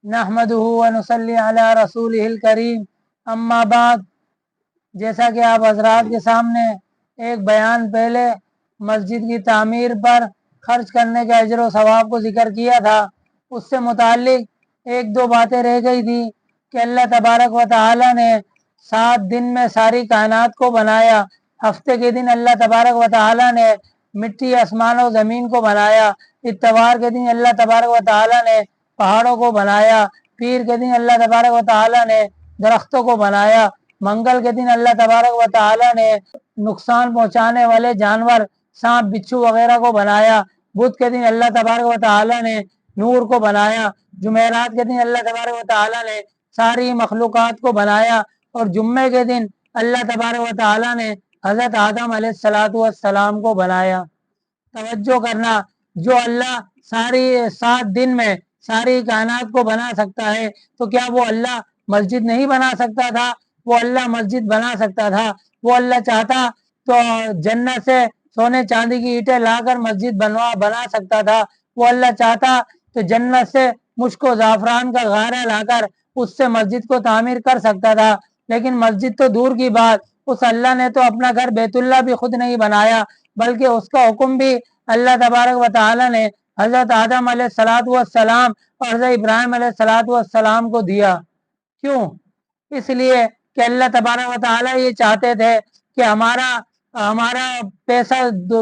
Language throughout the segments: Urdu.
نحمدہ و نصلی علی رسولہ الکریم، اما بعد۔ جیسا کہ آپ حضرات کے سامنے ایک بیان پہلے مسجد کی تعمیر پر خرچ کرنے کے اجر و ثواب کو ذکر کیا تھا، اس سے متعلق ایک دو باتیں رہ گئی تھی کہ اللہ تبارک و تعالی نے 7 دن میں ساری کائنات کو بنایا۔ ہفتے کے دن اللہ تبارک و تعالی نے مٹی، آسمان و زمین کو بنایا۔ اتوار کے دن اللہ تبارک و تعالی نے پہاڑوں کو بنایا۔ پیر کے دن اللہ تبارک و تعالی نے درختوں کو بنایا۔ منگل کے دن اللہ تبارک و تعالی نے نقصان پہنچانے والے جانور، سانپ، بچھو وغیرہ کو بنایا۔ بدھ کے دن اللہ تبارک و تعالی نے نور کو بنایا۔ جمعرات کے دن اللہ تبارک و تعالی نے ساری مخلوقات کو بنایا، اور جمعے کے دن اللہ تبارک و تعالی نے حضرت آدم علیہ السلام کو بنایا۔ توجہ کرنا، جو اللہ ساری 7 دن میں ساری کائنات کو بنا سکتا ہے تو کیا وہ اللہ مسجد نہیں بنا سکتا تھا؟ وہ اللہ مسجد بنا سکتا تھا۔ وہ اللہ چاہتا تو جنت سے سونے چاندی کی اینٹیں لا کر مسجد بنا سکتا تھا۔ وہ اللہ چاہتا تو جنت سے مشک و زعفران کا غارہ لا کر اس سے مسجد کو تعمیر کر سکتا تھا، لیکن مسجد تو دور کی بات، اس اللہ نے تو اپنا گھر بیت اللہ بھی خود نہیں بنایا، بلکہ اس کا حکم بھی اللہ تبارک و تعالی نے حضرت آدم علیہ السلام اور حضرت ابراہیم علیہ السلام کو دیا۔ کیوں؟ اس لیے کہ اللہ تبارک و تعالی یہ چاہتے تھے کہ ہمارا پیسہ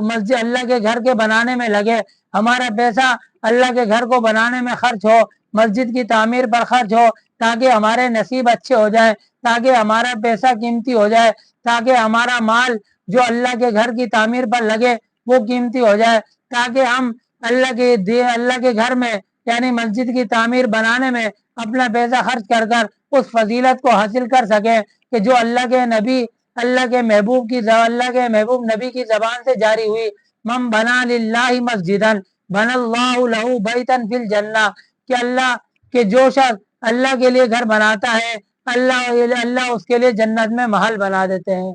مسجد اللہ کے گھر کے بنانے میں لگے، ہمارا پیسہ اللہ کے گھر کو بنانے میں خرچ ہو، مسجد کی تعمیر پر خرچ ہو، تاکہ ہمارے نصیب اچھے ہو جائیں، تاکہ ہمارا پیسہ قیمتی ہو جائے، تاکہ ہمارا مال جو اللہ کے گھر کی تعمیر پر لگے وہ قیمتی ہو جائے، تاکہ ہم اللہ کے گھر میں یعنی مسجد کی تعمیر بنانے میں اپنا پیسہ خرچ کر کر اس فضیلت کو حاصل کر سکیں کہ جو اللہ کے محبوب نبی کی زبان سے جاری ہوئی، من بنا للہ مسجدا بنا اللہ لہ بیتا فی الجنہ، کہ اللہ کے جو شخص اللہ کے لیے گھر بناتا ہے اللہ اس کے لیے جنت میں محل بنا دیتے ہیں۔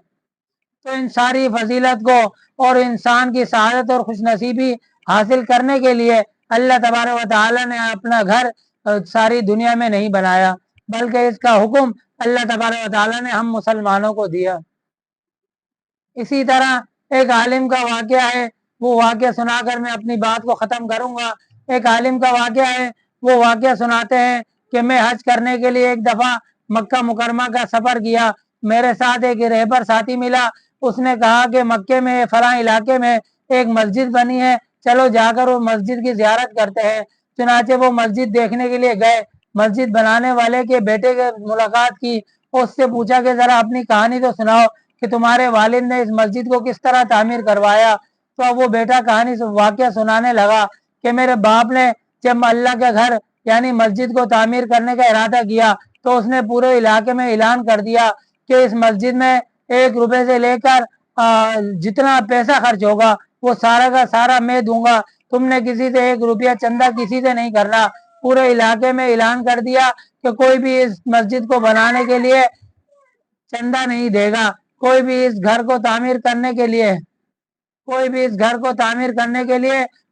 تو ان ساری فضیلت کو اور انسان کی سعادت اور خوش نصیبی حاصل کرنے کے لیے اللہ تبارک و تعالی نے اپنا گھر ساری دنیا میں نہیں بنایا، بلکہ اس کا حکم اللہ تبارک و تعالی نے ہم مسلمانوں کو دیا۔ اسی طرح ایک عالم کا واقعہ ہے، وہ واقعہ سنا کر میں اپنی بات کو ختم کروں گا۔ ایک عالم کا واقعہ ہے، وہ واقعہ سناتے ہیں کہ میں حج کرنے کے لیے ایک دفعہ مکہ مکرمہ کا سفر کیا، میرے ساتھ ایک رہبر ساتھی ملا، اس نے کہا کہ مکے میں فلاں علاقے میں ایک مسجد بنی ہے، چلو جا کر وہ مسجد کی زیارت کرتے ہیں۔ چنانچہ وہ مسجد دیکھنے کے لیے گئے، مسجد بنانے والے کے بیٹے کے ملاقات کی، اس سے پوچھا کہ ذرا اپنی کہانی تو سناؤ کہ تمہارے والد نے اس مسجد کو کس طرح تعمیر کروایا۔ تو اب وہ بیٹا کہانی واقعہ سنانے لگا کہ میرے باپ نے جب اللہ کا گھر یعنی مسجد کو تعمیر کرنے کا ارادہ کیا تو اس نے پورے علاقے میں اعلان کر دیا کہ اس مسجد میں 1 روپے سے لے کر جتنا پیسہ خرچ ہوگا وہ سارا کا سارا میں دوں گا، تم نے کسی سے 1 روپیہ چندہ کسی سے نہیں کرنا۔ پورے علاقے میں اعلان کر دیا کہ کوئی بھی اس مسجد کو بنانے کے لیے چندہ نہیں دے گا، کوئی بھی اس گھر کو تعمیر کرنے کے لیے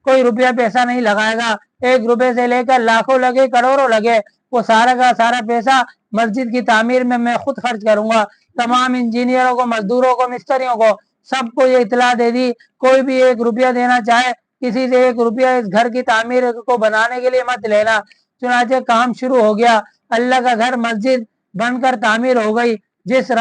کوئی روپیہ پیسہ نہیں لگائے گا۔ 1 روپے سے لے کر لاکھوں لگے، کروڑوں لگے، وہ سارا کا سارا پیسہ مسجد کی تعمیر میں خود خرچ کروں گا۔ تمام انجینئروں کو، مزدوروں کو، مستریوں کو، سب کو یہ اطلاع دے دی، کوئی بھی 1 روپیہ دینا چاہے کسی سے 1 روپیہ اس گھر کی تعمیر کو بنانے کے لیے مت لینا۔ چنانچہ کام شروع ہو گیا، اللہ کا گھر مسجد بن کر تعمیر ہو گئی۔ جس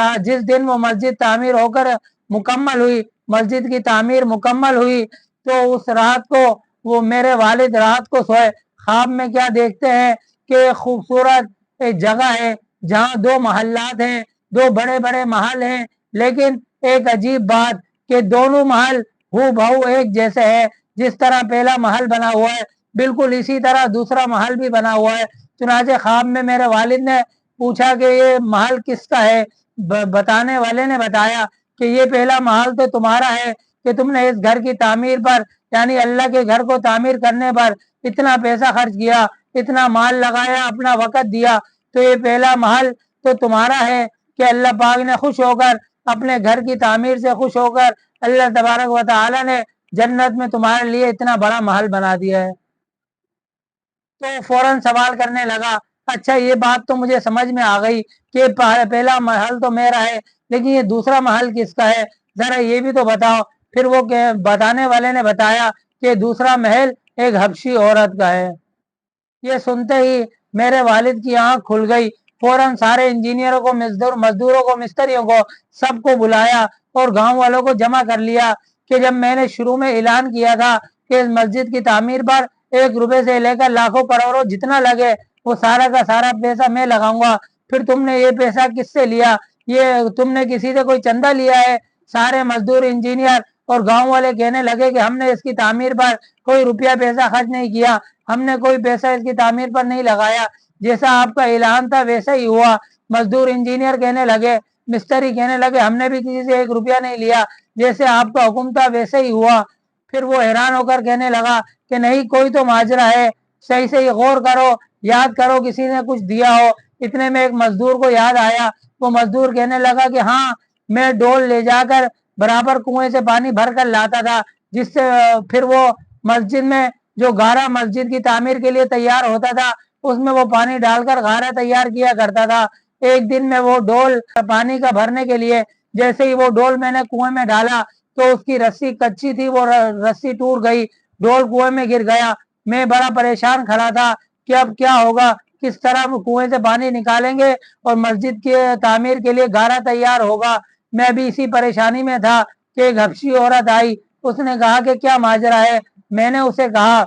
دن وہ مسجد تعمیر ہو کر مکمل ہوئی، مسجد کی تعمیر مکمل ہوئی، تو اس رات کو وہ میرے والد رات کو سوئے، خواب میں کیا دیکھتے ہیں کہ خوبصورت ایک جگہ ہے جہاں 2 محلات ہیں، 2 بڑے بڑے محل ہیں، لیکن ایک عجیب بات کہ دونوں محل ہو بہو ایک جیسے ہے، جس طرح پہلا محل بنا ہوا ہے بالکل اسی طرح دوسرا محل بھی بنا ہوا ہے۔ چنانچہ خواب میں میرے والد نے پوچھا کہ یہ محل کس کا ہے؟ بتانے والے نے بتایا کہ یہ پہلا محل تو تمہارا ہے کہ تم نے اس گھر کی تعمیر پر یعنی اللہ کے گھر کو تعمیر کرنے پر اتنا پیسہ خرچ کیا، اتنا مال لگایا، اپنا وقت دیا، تو یہ پہلا محل تو تمہارا ہے کہ اللہ پاک نے خوش ہو کر اپنے گھر کی تعمیر سے خوش ہو کر اللہ تبارک و تعالی نے جنت میں تمہارے لیے اتنا بڑا محل بنا دیا ہے۔ تو فوراً سوال کرنے لگا، اچھا یہ بات تو مجھے سمجھ میں آ گئی کہ پہلا محل تو میرا ہے، لیکن یہ دوسرا محل کس کا ہے، ذرا یہ بھی تو بتاؤ۔ پھر وہ بتانے والے نے بتایا کہ دوسرا محل ایک حبشی عورت کا ہے۔ یہ سنتے ہی میرے والد کی آنکھ کھل گئی، فوراً سارے انجینئروں کو، مزدوروں کو، مستریوں کو، سب کو بلایا اور گاؤں والوں کو جمع کر لیا کہ جب میں نے شروع میں اعلان کیا تھا کہ اس مسجد کی تعمیر پر 1 روپے سے لے کر لاکھوں کروڑوں جتنا لگے وہ سارا کا سارا پیسہ میں لگاؤں گا، پھر تم نے یہ پیسہ کس سے لیا؟ یہ تم نے کسی سے کوئی چندہ لیا ہے؟ سارے مزدور، انجینئر اور گاؤں والے کہنے لگے کہ ہم نے اس کی تعمیر پر کوئی روپیہ پیسہ خرچ نہیں کیا، ہم نے کوئی پیسہ اس کی تعمیر پر نہیں لگایا، جیسا آپ کا اعلان تھا ویسا ہی ہوا۔ مزدور، انجینئر کہنے لگے، مستری کہنے لگے ہم نے بھی کسی سے 1 روپیہ نہیں لیا، جیسے آپ کا حکم تھا ویسے ہی ہوا۔ پھر وہ حیران ہو کر کہنے لگا کہ نہیں، کوئی تو ماجرا ہے، صحیح سے ہی غور کرو، یاد کرو کسی نے کچھ دیا ہو۔ اتنے میں ایک مزدور کو یاد آیا، وہ مزدور کہنے لگا کہ ہاں، میں ڈول لے جا کر برابر کنویں سے پانی بھر کر لاتا تھا، جس سے پھر وہ مسجد میں جو گارا مسجد کی تعمیر کے لیے تیار ہوتا تھا اس میں وہ پانی ڈال کر غارہ تیار کیا کرتا تھا۔ ایک دن میں وہ ڈول پانی کا بھرنے کے لیے جیسے ہی وہ ڈول میں نے کنویں میں ڈالا تو اس کی رسی کچی تھی، وہ رسی ٹوٹ گئی، ڈول کنویں میں گر گیا۔ میں بڑا پریشان کھڑا تھا کہ اب کیا ہوگا، کس طرح کنویں سے پانی نکالیں گے اور مسجد کی تعمیر کے لیے گارا تیار ہوگا۔ میں بھی اسی پریشانی میں تھا کہ ایک حبشی عورت آئی، اس نے کہا کہ کیا ماجرا ہے؟ میں نے اسے کہا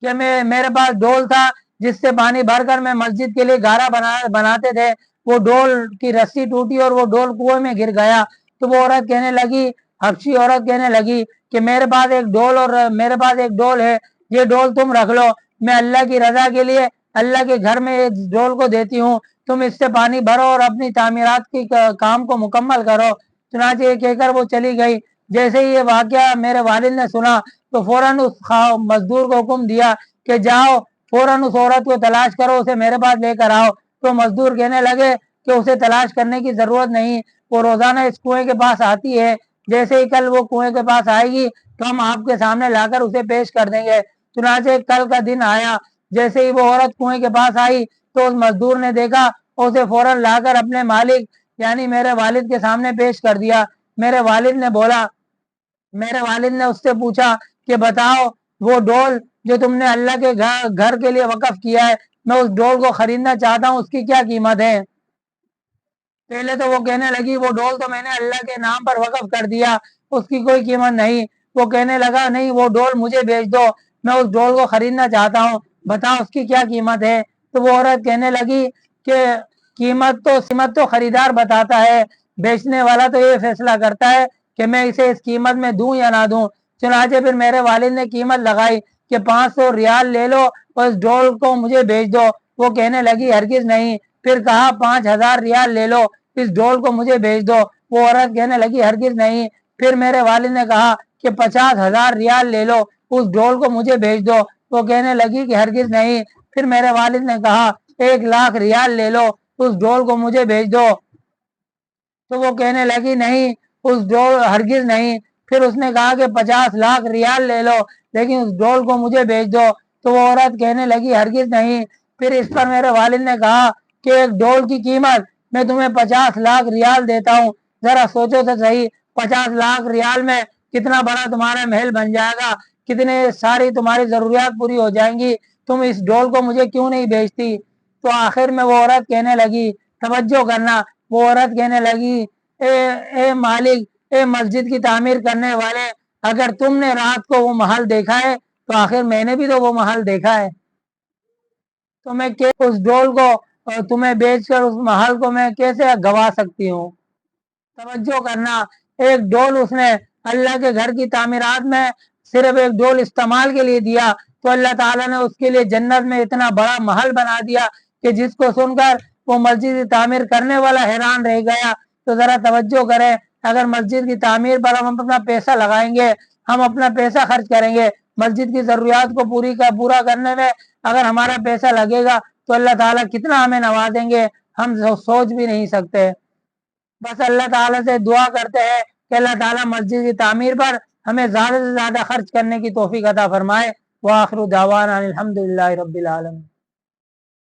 کہ میرے پاس ڈول تھا جس سے پانی بھر کر میں مسجد کے لیے گارا بناتے تھے، وہ ڈول کی رسی ٹوٹی اور وہ ڈول کنویں میں گر گیا۔ تو وہ عورت کہنے لگی، حبشی عورت کہنے لگی کہ میرے پاس ایک ڈول ہے، یہ ڈول تم رکھ لو، میں اللہ کی رضا کے لیے اللہ کے گھر میں اس ڈول کو دیتی ہوں، تم اس سے پانی بھرو اور اپنی تعمیرات کی کام کو مکمل کرو۔ چنانچہ یہ کہہ کر وہ چلی گئی۔ جیسے ہی یہ واقعہ میرے والد نے سنا تو فوراً اس مزدور کو حکم دیا کہ جاؤ، فوراً اس عورت کو تلاش کرو، اسے میرے پاس لے کر آؤ۔ تو مزدور کہنے لگے کہ اسے تلاش کرنے کی ضرورت نہیں، وہ روزانہ اس کنویں کے پاس آتی ہے، جیسے ہی کل وہ کنویں کے پاس آئے گی تو ہم آپ کے سامنے لا کر اسے پیش کر دیں گے۔ چنانچہ کل کا دن آیا، جیسے ہی وہ عورت کنویں کے پاس آئی تو اس مزدور نے دیکھا، اسے فوراً لا کر اپنے مالک یعنی میرے والد کے سامنے پیش کر دیا۔ میرے والد نے اس سے پوچھا کہ بتاؤ، وہ ڈول جو تم نے اللہ کے گھر کے لیے وقف کیا ہے، میں اس ڈول کو خریدنا چاہتا ہوں، اس کی کیا قیمت ہے؟ پہلے تو وہ کہنے لگی وہ ڈول تو میں نے اللہ کے نام پر وقف کر دیا، اس کی کوئی قیمت نہیں۔ وہ کہنے لگا نہیں، وہ ڈول مجھے بیچ دو، میں اس ڈول کو خریدنا چاہتا ہوں، بتاؤ اس کی کیا قیمت ہے؟ تو وہ عورت کہنے لگی کہ قیمت تو خریدار بتاتا ہے، بیچنے والا تو یہ فیصلہ کرتا ہے کہ میں اسے اس قیمت میں دوں یا نہ دوں۔ چنانچہ پھر میرے والد نے قیمت لگائی کہ 500 ریال لے لو اور اس ڈول کو مجھے بیچ دو۔ وہ کہنے لگی ہرگز نہیں۔ پھر کہا 5000 ریال لے لو، اس ڈول کو مجھے بیچ دو۔ وہ عورت کہنے لگی ہرگز نہیں۔ پھر میرے والد نے کہا کہ 50,000 ریال لے لو، اس ڈول کو مجھے بیچ دو۔ وہ کہنے لگی کہ ہرگز نہیں۔ پھر میرے والد نے کہا 1,00,000 ریال لے لو، اس ڈول کو مجھے بیچ دو۔ تو وہ کہنے لگی نہیں، اس ڈول ہرگز نہیں۔ پھر اس نے کہا کہ 50,00,000 ریال لے لو، لیکن اس ڈول کو مجھے بیچ دو۔ تو وہ عورت کہنے لگی ہرگز نہیں۔ پھر اس پر میرے والد نے کہا کہ ایک ڈول کی قیمت میں تمہیں 50,00,000 ریال دیتا ہوں، ذرا سوچو تو صحیح، 50,00,000 ریال میں کتنا بڑا تمہارا محل بن جائے گا، کتنے ساری تمہاری ضروریات پوری ہو جائیں گی، تم اس ڈول کو مجھے کیوں نہیں بیچتی؟ تو آخر میں وہ عورت کہنے لگی، توجہ کرنا، وہ عورت کہنے لگی اے مالک، اے مسجد کی تعمیر کرنے والے، اگر تم نے رات کو وہ محل دیکھا ہے تو آخر میں نے بھی تو وہ محل دیکھا ہے، تو میں اس ڈول کو تمہیں بیچ کر اس محل کو میں کیسے گوا سکتی ہوں؟ توجہ کرنا، ایک ڈول اس نے اللہ کے گھر کی تعمیرات میں صرف ایک ڈول استعمال کے لیے دیا تو اللہ تعالیٰ نے اس کے لیے جنت میں اتنا بڑا محل بنا دیا کہ جس کو سن کر وہ مسجد کی تعمیر کرنے والا حیران رہ گیا۔ تو ذرا توجہ کریں، اگر مسجد کی تعمیر پر ہم اپنا پیسہ لگائیں گے، ہم اپنا پیسہ خرچ کریں گے، مسجد کی ضروریات کو پورا کرنے میں اگر ہمارا پیسہ لگے گا تو اللہ تعالیٰ کتنا ہمیں نوازیں گے، ہم سوچ بھی نہیں سکتے۔ بس اللہ تعالیٰ سے دعا کرتے ہیں کہ اللہ تعالیٰ مسجد کی تعمیر پر ہمیں زیادہ سے زیادہ خرچ کرنے کی توفیق عطا فرمائے۔ وآخر دعوانا الحمدللہ رب العالمین۔